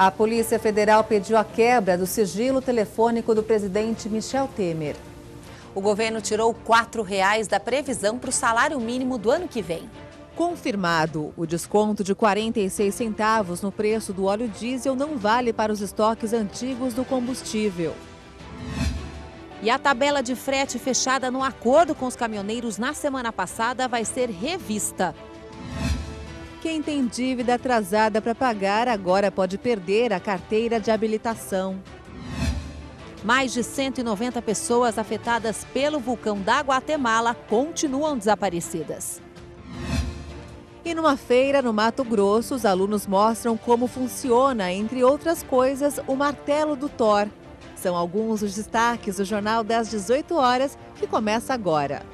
A Polícia Federal pediu a quebra do sigilo telefônico do presidente Michel Temer. O governo tirou R$ 4,00 da previsão para o salário mínimo do ano que vem. Confirmado, o desconto de 46 centavos no preço do óleo diesel não vale para os estoques antigos do combustível. E a tabela de frete fechada no acordo com os caminhoneiros na semana passada vai ser revista. Quem tem dívida atrasada para pagar agora pode perder a carteira de habilitação. Mais de 190 pessoas afetadas pelo vulcão da Guatemala continuam desaparecidas. E numa feira no Mato Grosso, os alunos mostram como funciona, entre outras coisas, o martelo do Thor. São alguns dos destaques do Jornal das 18 horas, que começa agora.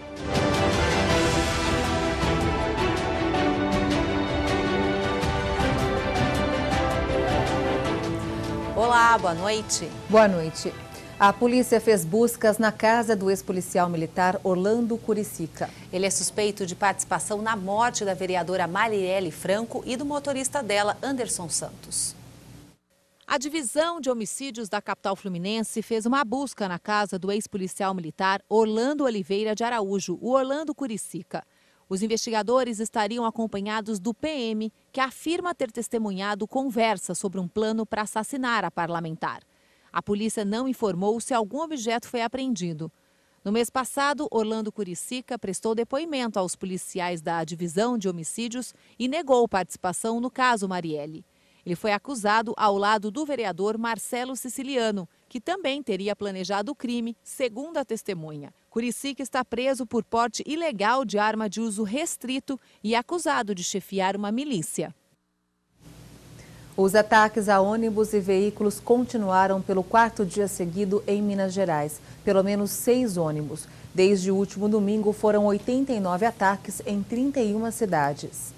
Olá, boa noite. Boa noite. A polícia fez buscas na casa do ex-policial militar Orlando Curicica. Ele é suspeito de participação na morte da vereadora Marielle Franco e do motorista dela, Anderson Santos. A divisão de homicídios da capital fluminense fez uma busca na casa do ex-policial militar Orlando Oliveira de Araújo, o Orlando Curicica. Os investigadores estariam acompanhados do PM, que afirma ter testemunhado conversa sobre um plano para assassinar a parlamentar. A polícia não informou se algum objeto foi apreendido. No mês passado, Orlando Curicica prestou depoimento aos policiais da divisão de homicídios e negou participação no caso Marielle. Ele foi acusado ao lado do vereador Marcelo Siciliano, que também teria planejado o crime, segundo a testemunha. Curicica está preso por porte ilegal de arma de uso restrito e acusado de chefiar uma milícia. Os ataques a ônibus e veículos continuaram pelo quarto dia seguido em Minas Gerais. Pelo menos 6 ônibus. Desde o último domingo foram 89 ataques em 31 cidades.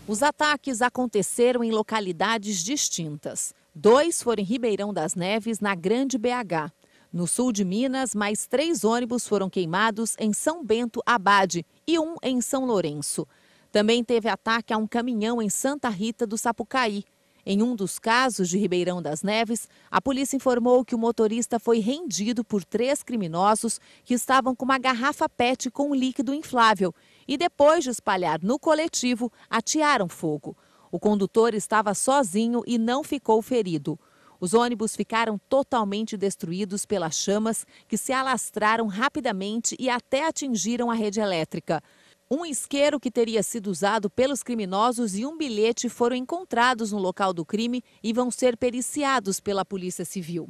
Os ataques aconteceram em localidades distintas. 2 foram em Ribeirão das Neves, na Grande BH. No sul de Minas, mais 3 ônibus foram queimados em São Bento Abade e 1 em São Lourenço. Também teve ataque a um caminhão em Santa Rita do Sapucaí. Em um dos casos de Ribeirão das Neves, a polícia informou que o motorista foi rendido por 3 criminosos que estavam com uma garrafa PET com um líquido inflável e, depois de espalhar no coletivo, atearam fogo. O condutor estava sozinho e não ficou ferido. Os ônibus ficaram totalmente destruídos pelas chamas, que se alastraram rapidamente e até atingiram a rede elétrica. Um isqueiro que teria sido usado pelos criminosos e um bilhete foram encontrados no local do crime e vão ser periciados pela Polícia Civil.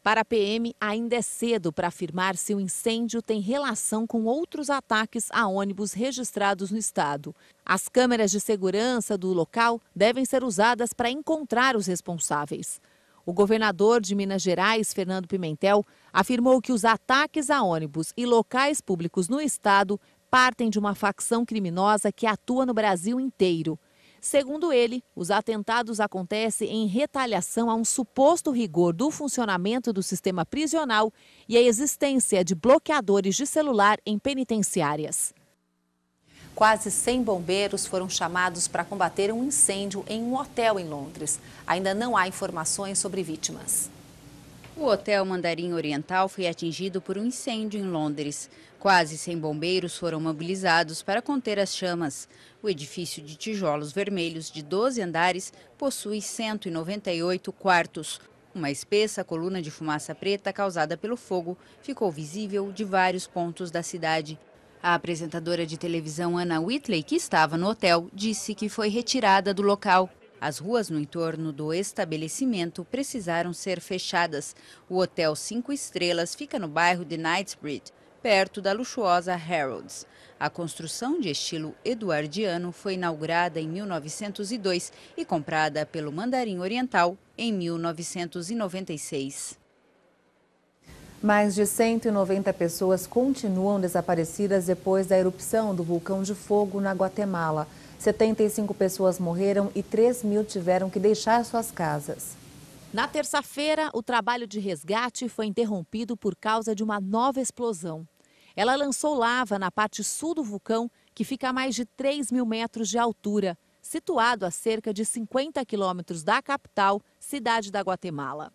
Para a PM, ainda é cedo para afirmar se o incêndio tem relação com outros ataques a ônibus registrados no estado. As câmeras de segurança do local devem ser usadas para encontrar os responsáveis. O governador de Minas Gerais, Fernando Pimentel, afirmou que os ataques a ônibus e locais públicos no estado partem de uma facção criminosa que atua no Brasil inteiro. Segundo ele, os atentados acontecem em retaliação a um suposto rigor do funcionamento do sistema prisional e a existência de bloqueadores de celular em penitenciárias. Quase 100 bombeiros foram chamados para combater um incêndio em um hotel em Londres. Ainda não há informações sobre vítimas. O Hotel Mandarim Oriental foi atingido por um incêndio em Londres. Quase 100 bombeiros foram mobilizados para conter as chamas. O edifício de tijolos vermelhos de 12 andares possui 198 quartos. Uma espessa coluna de fumaça preta causada pelo fogo ficou visível de vários pontos da cidade. A apresentadora de televisão Anna Whitley, que estava no hotel, disse que foi retirada do local. As ruas no entorno do estabelecimento precisaram ser fechadas. O Hotel 5 Estrelas fica no bairro de Knightsbridge, perto da luxuosa Harrods. A construção de estilo eduardiano foi inaugurada em 1902 e comprada pelo Mandarim Oriental em 1996. Mais de 190 pessoas continuam desaparecidas depois da erupção do vulcão de fogo na Guatemala. 75 pessoas morreram e 3 mil tiveram que deixar suas casas. Na terça-feira, o trabalho de resgate foi interrompido por causa de uma nova explosão. Ela lançou lava na parte sul do vulcão, que fica a mais de 3 mil metros de altura. situado a cerca de 50 quilômetros da capital, Cidade da Guatemala.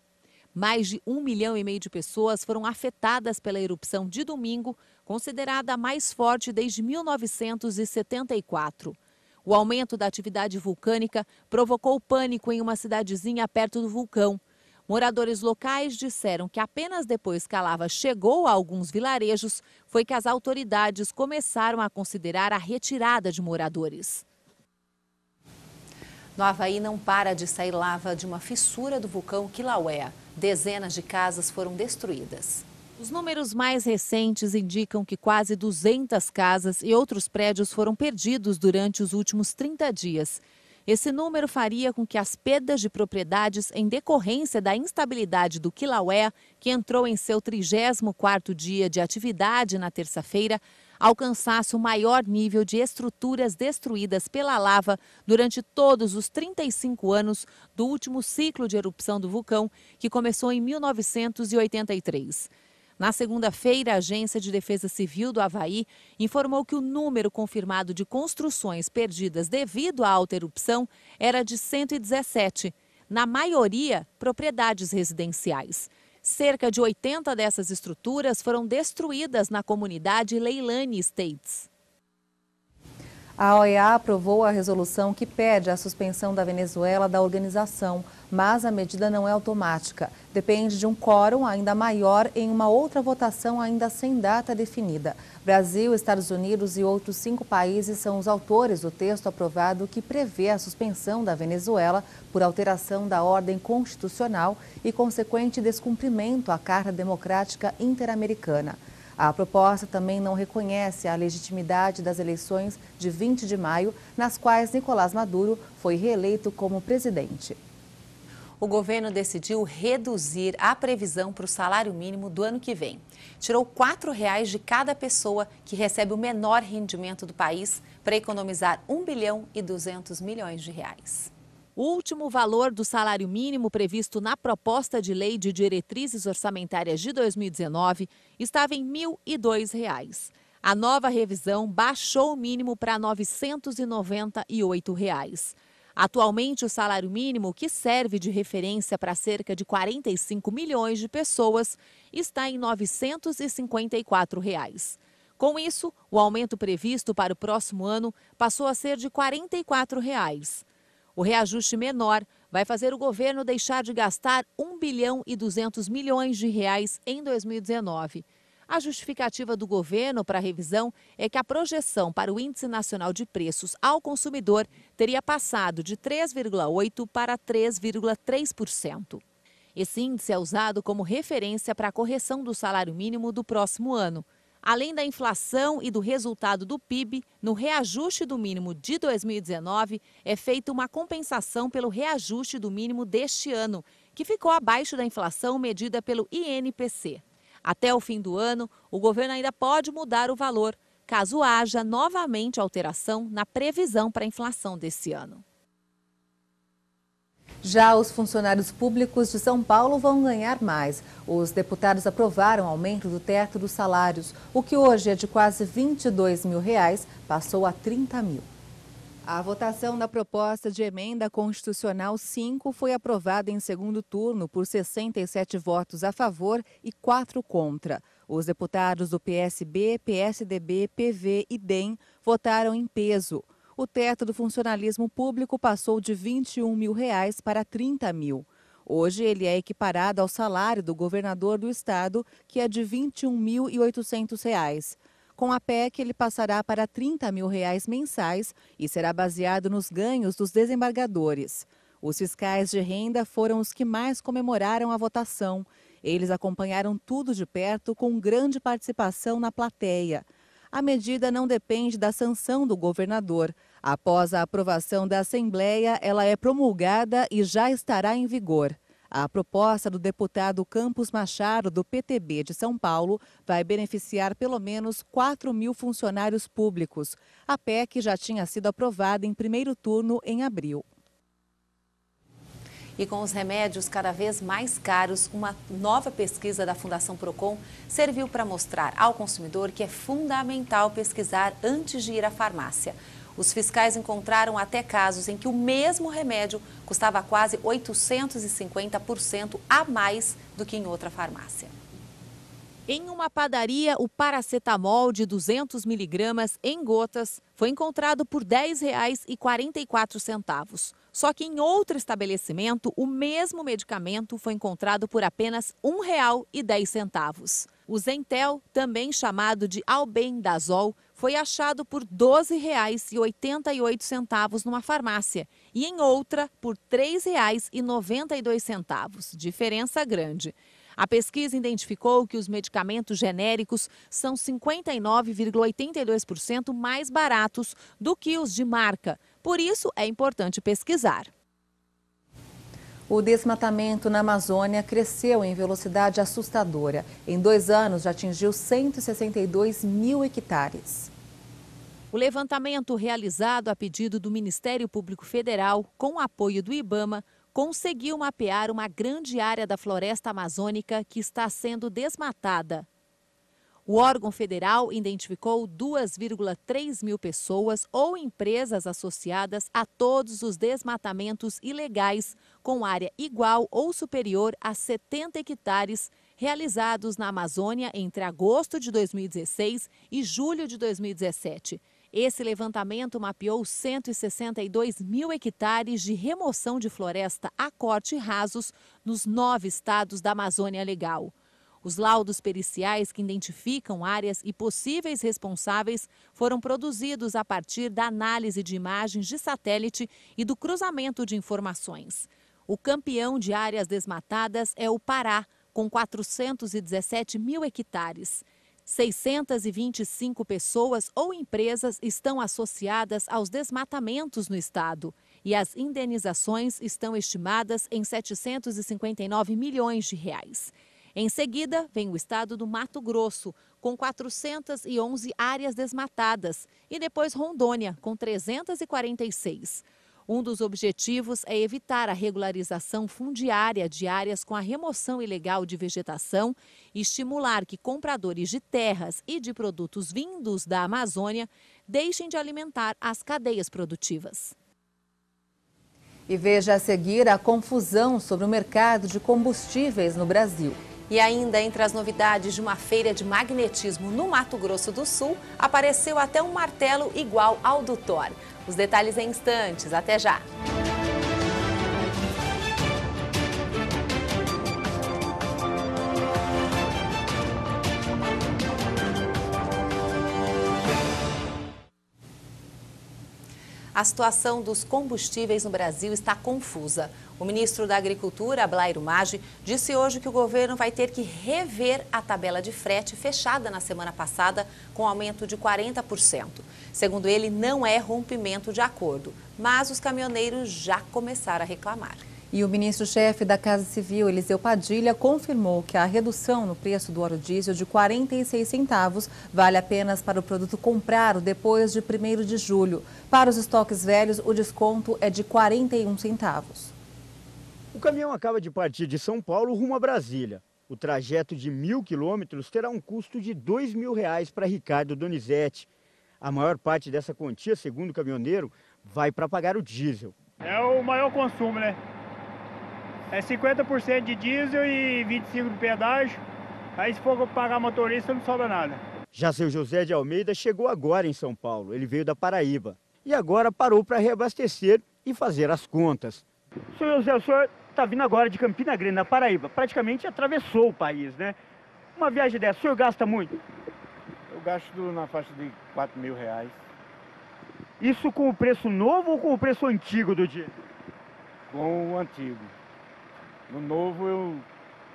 Mais de 1,5 milhão de pessoas foram afetadas pela erupção de domingo, considerada a mais forte desde 1974. O aumento da atividade vulcânica provocou pânico em uma cidadezinha perto do vulcão. Moradores locais disseram que apenas depois que a lava chegou a alguns vilarejos, foi que as autoridades começaram a considerar a retirada de moradores. No Havaí não para de sair lava de uma fissura do vulcão Kilauea. Dezenas de casas foram destruídas. Os números mais recentes indicam que quase 200 casas e outros prédios foram perdidos durante os últimos 30 dias. Esse número faria com que as perdas de propriedades em decorrência da instabilidade do Kilauea, que entrou em seu 34º dia de atividade na terça-feira, alcançasse o maior nível de estruturas destruídas pela lava durante todos os 35 anos do último ciclo de erupção do vulcão, que começou em 1983. Na segunda-feira, a Agência de Defesa Civil do Havaí informou que o número confirmado de construções perdidas devido à alta erupção era de 117, na maioria propriedades residenciais. Cerca de 80 dessas estruturas foram destruídas na comunidade Leilani Estates. A OEA aprovou a resolução que pede a suspensão da Venezuela da organização, mas a medida não é automática. Depende de um quórum ainda maior em uma outra votação ainda sem data definida. Brasil, Estados Unidos e outros 5 países são os autores do texto aprovado que prevê a suspensão da Venezuela por alteração da ordem constitucional e consequente descumprimento à Carta Democrática Interamericana. A proposta também não reconhece a legitimidade das eleições de 20 de maio, nas quais Nicolás Maduro foi reeleito como presidente. O governo decidiu reduzir a previsão para o salário mínimo do ano que vem. Tirou R$ 4,00 de cada pessoa que recebe o menor rendimento do país para economizar R$ 1,2 bilhão. O último valor do salário mínimo previsto na proposta de lei de diretrizes orçamentárias de 2019 estava em R$ 1.002. A nova revisão baixou o mínimo para R$ 998. Atualmente, o salário mínimo, que serve de referência para cerca de 45 milhões de pessoas, está em R$ 954. Com isso, o aumento previsto para o próximo ano passou a ser de R$ 44. O reajuste menor vai fazer o governo deixar de gastar R$ 1,2 bilhão em 2019. A justificativa do governo para a revisão é que a projeção para o Índice Nacional de Preços ao Consumidor teria passado de 3,8% para 3,3%. Esse índice é usado como referência para a correção do salário mínimo do próximo ano. Além da inflação e do resultado do PIB, no reajuste do mínimo de 2019 é feita uma compensação pelo reajuste do mínimo deste ano, que ficou abaixo da inflação medida pelo INPC. Até o fim do ano, o governo ainda pode mudar o valor, caso haja novamente alteração na previsão para a inflação desse ano. Já os funcionários públicos de São Paulo vão ganhar mais. Os deputados aprovaram o aumento do teto dos salários, o que hoje é de quase R$ 22 mil, passou a R$ 30 mil. A votação da proposta de emenda constitucional 5 foi aprovada em segundo turno por 67 votos a favor e 4 contra. Os deputados do PSB, PSDB, PV e DEM votaram em peso. O teto do funcionalismo público passou de R$ 21 mil para R$ 30 mil. Hoje ele é equiparado ao salário do governador do estado, que é de R$ 21.800. Com a PEC, ele passará para R$ 30 mil mensais e será baseado nos ganhos dos desembargadores. Os fiscais de renda foram os que mais comemoraram a votação. Eles acompanharam tudo de perto com grande participação na plateia. A medida não depende da sanção do governador. Após a aprovação da Assembleia, ela é promulgada e já estará em vigor. A proposta do deputado Campos Machado, do PTB de São Paulo, vai beneficiar pelo menos 4 mil funcionários públicos. A PEC já tinha sido aprovada em primeiro turno em abril. E com os remédios cada vez mais caros, uma nova pesquisa da Fundação Procon serviu para mostrar ao consumidor que é fundamental pesquisar antes de ir à farmácia. Os fiscais encontraram até casos em que o mesmo remédio custava quase 850% a mais do que em outra farmácia. Em uma padaria, o paracetamol de 200 miligramas em gotas foi encontrado por R$ 10,44. Só que em outro estabelecimento, o mesmo medicamento foi encontrado por apenas R$ 1,10. O Zentel, também chamado de albendazol, foi achado por R$ 12,88 numa farmácia e em outra por R$ 3,92. Diferença grande. A pesquisa identificou que os medicamentos genéricos são 59,82% mais baratos do que os de marca. Por isso, é importante pesquisar. O desmatamento na Amazônia cresceu em velocidade assustadora. Em 2 anos, já atingiu 162 mil hectares. O levantamento realizado a pedido do Ministério Público Federal, com o apoio do IBAMA, conseguiu mapear uma grande área da floresta amazônica que está sendo desmatada. O órgão federal identificou 2,3 mil pessoas ou empresas associadas a todos os desmatamentos ilegais com área igual ou superior a 70 hectares realizados na Amazônia entre agosto de 2016 e julho de 2017. Esse levantamento mapeou 162 mil hectares de remoção de floresta a corte rasos nos 9 estados da Amazônia Legal. Os laudos periciais que identificam áreas e possíveis responsáveis foram produzidos a partir da análise de imagens de satélite e do cruzamento de informações. O campeão de áreas desmatadas é o Pará, com 417 mil hectares. 625 pessoas ou empresas estão associadas aos desmatamentos no estado e as indenizações estão estimadas em 759 milhões de reais. Em seguida, vem o estado do Mato Grosso, com 411 áreas desmatadas, e depois Rondônia, com 346. Um dos objetivos é evitar a regularização fundiária de áreas com a remoção ilegal de vegetação e estimular que compradores de terras e de produtos vindos da Amazônia deixem de alimentar as cadeias produtivas. E veja a seguir a confusão sobre o mercado de combustíveis no Brasil. E ainda entre as novidades de uma feira de magnetismo no Mato Grosso do Sul, apareceu até um martelo igual ao do Thor. Os detalhes em instantes. Até já! A situação dos combustíveis no Brasil está confusa. O ministro da Agricultura, Blairo Maggi, disse hoje que o governo vai ter que rever a tabela de frete fechada na semana passada com aumento de 40%. Segundo ele, não é rompimento de acordo, mas os caminhoneiros já começaram a reclamar. E o ministro-chefe da Casa Civil, Eliseu Padilha, confirmou que a redução no preço do óleo diesel de 46 centavos vale apenas para o produto comprado depois de 1º de julho. Para os estoques velhos, o desconto é de 41 centavos. O caminhão acaba de partir de São Paulo rumo a Brasília. O trajeto de 1.000 quilômetros terá um custo de R$ 2.000 para Ricardo Donizete. A maior parte dessa quantia, segundo o caminhoneiro, vai para pagar o diesel. É o maior consumo, né? É 50% de diesel e 25% de pedágio. Aí se for pagar motorista não sobra nada. Já seu José de Almeida chegou agora em São Paulo. Ele veio da Paraíba. E agora parou para reabastecer e fazer as contas. Senhor José, o senhor está vindo agora de Campina Grande, na Paraíba. Praticamente atravessou o país, né? Uma viagem dessa, o senhor gasta muito? Eu gasto na faixa de R$4.000. Isso com o preço novo ou com o preço antigo do diesel? Com o antigo. No novo,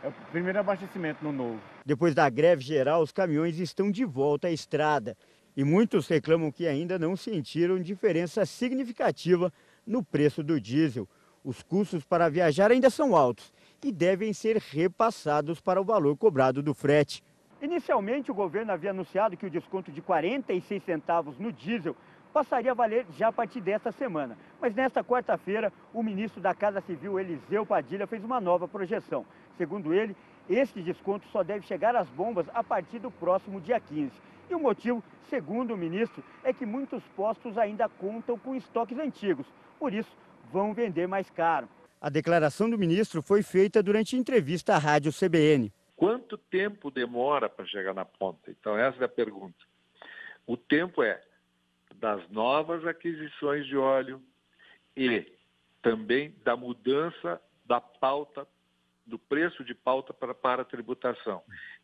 é o primeiro abastecimento no novo. Depois da greve geral, os caminhões estão de volta à estrada. E muitos reclamam que ainda não sentiram diferença significativa no preço do diesel. Os custos para viajar ainda são altos e devem ser repassados para o valor cobrado do frete. Inicialmente, o governo havia anunciado que o desconto de 46 centavos no diesel passaria a valer já a partir desta semana. Mas nesta quarta-feira, o ministro da Casa Civil, Eliseu Padilha, fez uma nova projeção. Segundo ele, Este desconto só deve chegar às bombas a partir do próximo dia 15. E o motivo, segundo o ministro, é que muitos postos ainda contam com estoques antigos. Por isso, vão vender mais caro. A declaração do ministro foi feita durante entrevista à rádio CBN. Quanto tempo demora para chegar na ponta? Então, essa é a pergunta. O tempo é das novas aquisições de óleo e também da mudança da pauta, do preço de pauta para a tributação.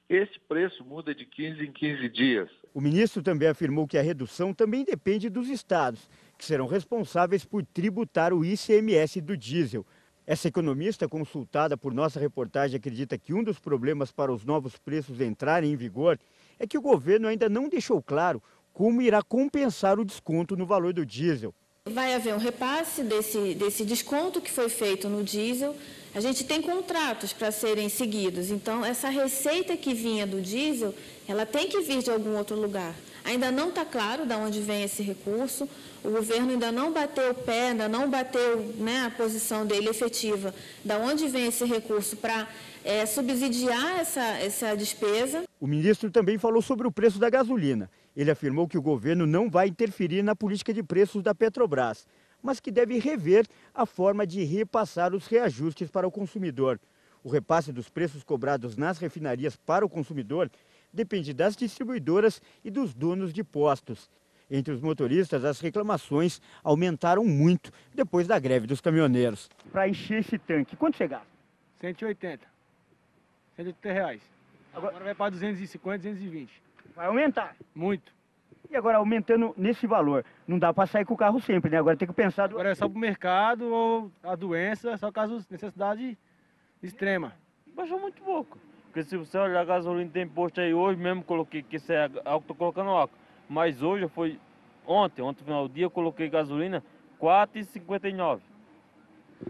Esse preço muda de 15 em 15 dias. O ministro também afirmou que a redução também depende dos estados, que serão responsáveis por tributar o ICMS do diesel. Essa economista, consultada por nossa reportagem, acredita que um dos problemas para os novos preços entrarem em vigor é que o governo ainda não deixou claro como irá compensar o desconto no valor do diesel. Vai haver um repasse desse desconto que foi feito no diesel. A gente tem contratos para serem seguidos, então essa receita que vinha do diesel, ela tem que vir de algum outro lugar. Ainda não está claro de onde vem esse recurso, o governo ainda não bateu o pé, ainda não bateu, né, a posição dele efetiva, de onde vem esse recurso para subsidiar essa despesa. O ministro também falou sobre o preço da gasolina. Ele afirmou que o governo não vai interferir na política de preços da Petrobras, mas que deve rever a forma de repassar os reajustes para o consumidor. O repasse dos preços cobrados nas refinarias para o consumidor depende das distribuidoras e dos donos de postos. Entre os motoristas, as reclamações aumentaram muito depois da greve dos caminhoneiros. Para encher esse tanque, quanto você gasta? 180 reais. Agora vai para 250, 220. Vai aumentar? Muito. E agora, aumentando nesse valor, não dá para sair com o carro sempre, né? Agora tem que pensar... Agora é só para o mercado ou a doença, só caso necessidade extrema. Baixou muito pouco. Porque se você olhar a gasolina tem posto aí hoje, mesmo coloquei, que isso é álcool, estou colocando álcool. Mas hoje foi, ontem no final do dia, eu coloquei gasolina 4,59.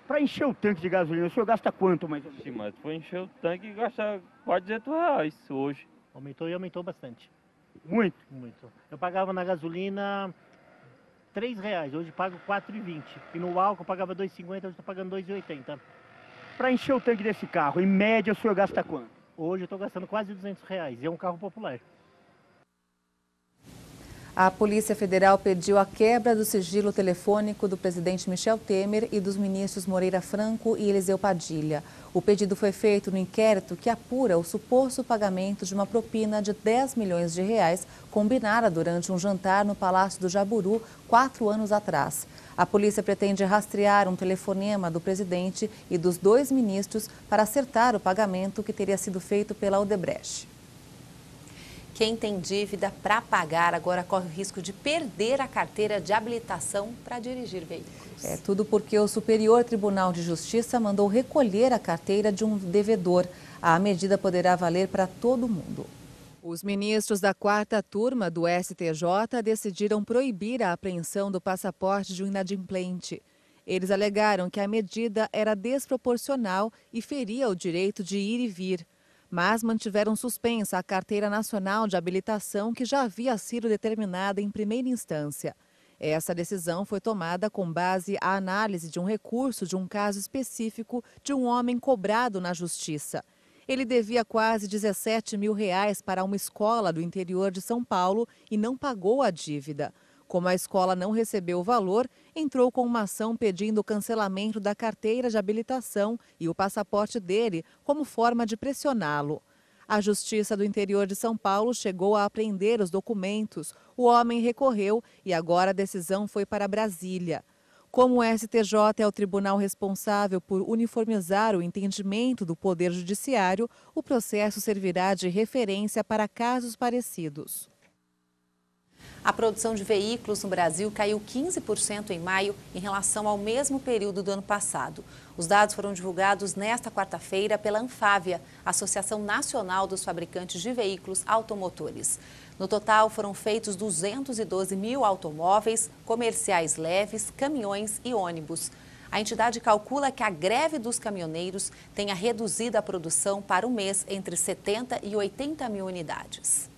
Para encher o tanque de gasolina, o senhor gasta quanto mais ou menos? Sim, mas foi encher o tanque e gastar quase 200 reais hoje. Aumentou e aumentou bastante. Muito? Muito. Eu pagava na gasolina R$3, hoje pago R$4,20. E no álcool eu pagava R$2,50, hoje estou pagando R$2,80. Para encher o tanque desse carro, em média o senhor gasta quanto? Hoje eu estou gastando quase R$200 e é um carro popular. A Polícia Federal pediu a quebra do sigilo telefônico do presidente Michel Temer e dos ministros Moreira Franco e Eliseu Padilha. O pedido foi feito no inquérito que apura o suposto pagamento de uma propina de R$10 milhões combinada durante um jantar no Palácio do Jaburu 4 anos atrás. A polícia pretende rastrear um telefonema do presidente e dos 2 ministros para acertar o pagamento que teria sido feito pela Odebrecht. Quem tem dívida para pagar agora corre o risco de perder a carteira de habilitação para dirigir veículos. É tudo porque o Superior Tribunal de Justiça mandou recolher a carteira de um devedor. A medida poderá valer para todo mundo. Os ministros da 4ª turma do STJ decidiram proibir a apreensão do passaporte de um inadimplente. Eles alegaram que a medida era desproporcional e feria o direito de ir e vir. Mas mantiveram suspensa a Carteira Nacional de Habilitação, que já havia sido determinada em primeira instância. Essa decisão foi tomada com base à análise de um recurso de um caso específico de um homem cobrado na Justiça. Ele devia quase R$17 mil para uma escola do interior de São Paulo e não pagou a dívida. Como a escola não recebeu o valor, entrou com uma ação pedindo o cancelamento da carteira de habilitação e o passaporte dele como forma de pressioná-lo. A Justiça do Interior de São Paulo chegou a apreender os documentos. O homem recorreu e agora a decisão foi para Brasília. Como o STJ é o tribunal responsável por uniformizar o entendimento do Poder Judiciário, o processo servirá de referência para casos parecidos. A produção de veículos no Brasil caiu 15% em maio em relação ao mesmo período do ano passado. Os dados foram divulgados nesta quarta-feira pela Anfávia, Associação Nacional dos Fabricantes de Veículos Automotores. No total, foram feitos 212 mil automóveis, comerciais leves, caminhões e ônibus. A entidade calcula que a greve dos caminhoneiros tenha reduzido a produção para o mês entre 70 e 80 mil unidades.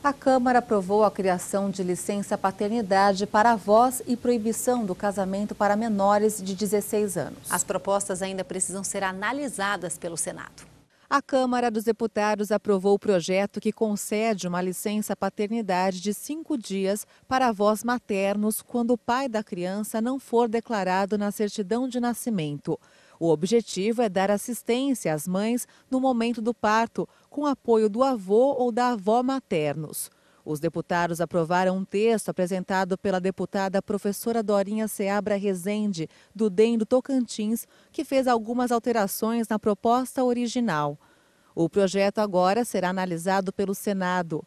A Câmara aprovou a criação de licença paternidade para avós e proibição do casamento para menores de 16 anos. As propostas ainda precisam ser analisadas pelo Senado. A Câmara dos Deputados aprovou o projeto que concede uma licença-paternidade de 5 dias para avós maternos quando o pai da criança não for declarado na certidão de nascimento. O objetivo é dar assistência às mães no momento do parto, com apoio do avô ou da avó maternos. Os deputados aprovaram um texto apresentado pela deputada professora Dorinha Seabra Rezende, do DEM do Tocantins, que fez algumas alterações na proposta original. O projeto agora será analisado pelo Senado.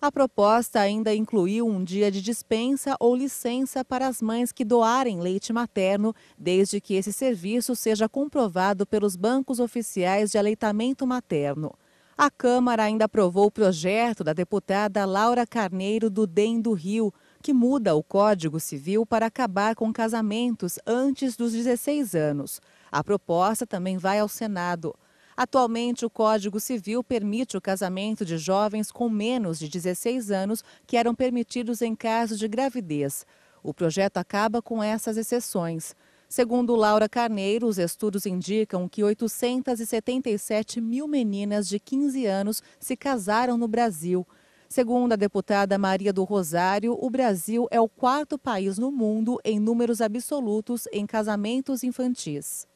A proposta ainda incluiu um dia de dispensa ou licença para as mães que doarem leite materno, desde que esse serviço seja comprovado pelos bancos oficiais de aleitamento materno. A Câmara ainda aprovou o projeto da deputada Laura Carneiro, do DEM do Rio, que muda o Código Civil para acabar com casamentos antes dos 16 anos. A proposta também vai ao Senado. Atualmente, o Código Civil permite o casamento de jovens com menos de 16 anos que eram permitidos em caso de gravidez. O projeto acaba com essas exceções. Segundo Laura Carneiro, os estudos indicam que 877 mil meninas de 15 anos se casaram no Brasil. Segundo a deputada Maria do Rosário, o Brasil é o 4º país no mundo em números absolutos em casamentos infantis.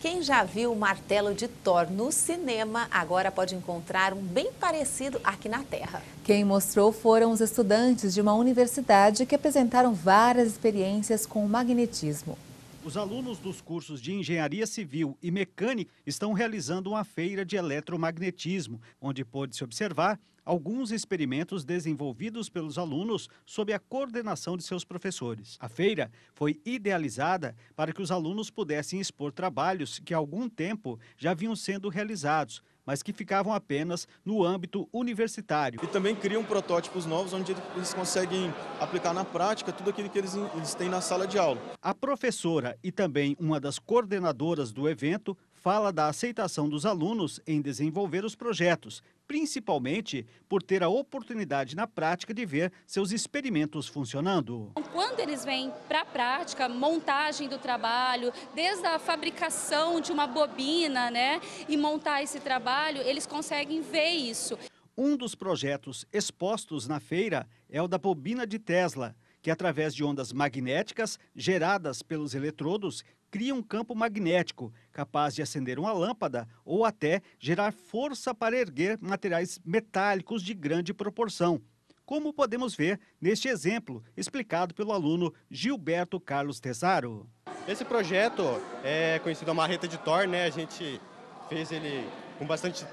Quem já viu o Martelo de Thor no cinema, agora pode encontrar um bem parecido aqui na Terra. Quem mostrou foram os estudantes de uma universidade que apresentaram várias experiências com o magnetismo. Os alunos dos cursos de Engenharia Civil e Mecânica estão realizando uma feira de eletromagnetismo, onde pôde-se observar alguns experimentos desenvolvidos pelos alunos sob a coordenação de seus professores. A feira foi idealizada para que os alunos pudessem expor trabalhos que há algum tempo já vinham sendo realizados, mas que ficavam apenas no âmbito universitário. E também criam protótipos novos onde eles conseguem aplicar na prática tudo aquilo que eles têm na sala de aula. A professora e também uma das coordenadoras do evento fala da aceitação dos alunos em desenvolver os projetos, principalmente por ter a oportunidade na prática de ver seus experimentos funcionando. Quando eles vêm para a prática, montagem do trabalho, desde a fabricação de uma bobina, né, e montar esse trabalho, eles conseguem ver isso. Um dos projetos expostos na feira é o da bobina de Tesla, que através de ondas magnéticas geradas pelos eletrodos, cria um campo magnético capaz de acender uma lâmpada ou até gerar força para erguer materiais metálicos de grande proporção, como podemos ver neste exemplo explicado pelo aluno Gilberto Carlos Tesaro. Esse projeto é conhecido a marreta de Thor, né? A gente fez ele com bastante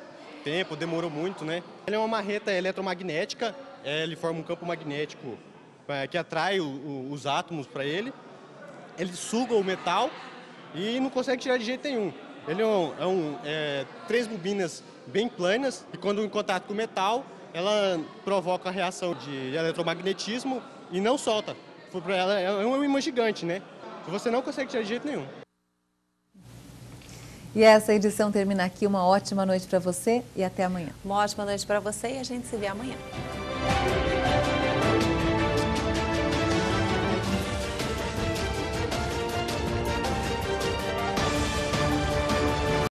tempo, demorou muito, né? Ele é uma marreta eletromagnética, ele forma um campo magnético que atrai os átomos para ele. Ele suga o metal e não consegue tirar de jeito nenhum. Ele é 3 bobinas bem planas e quando em contato com o metal, ela provoca a reação de eletromagnetismo e não solta. Para ela é uma imã gigante, né? Você não consegue tirar de jeito nenhum. E essa edição termina aqui. Uma ótima noite para você e até amanhã. Uma ótima noite para você e a gente se vê amanhã.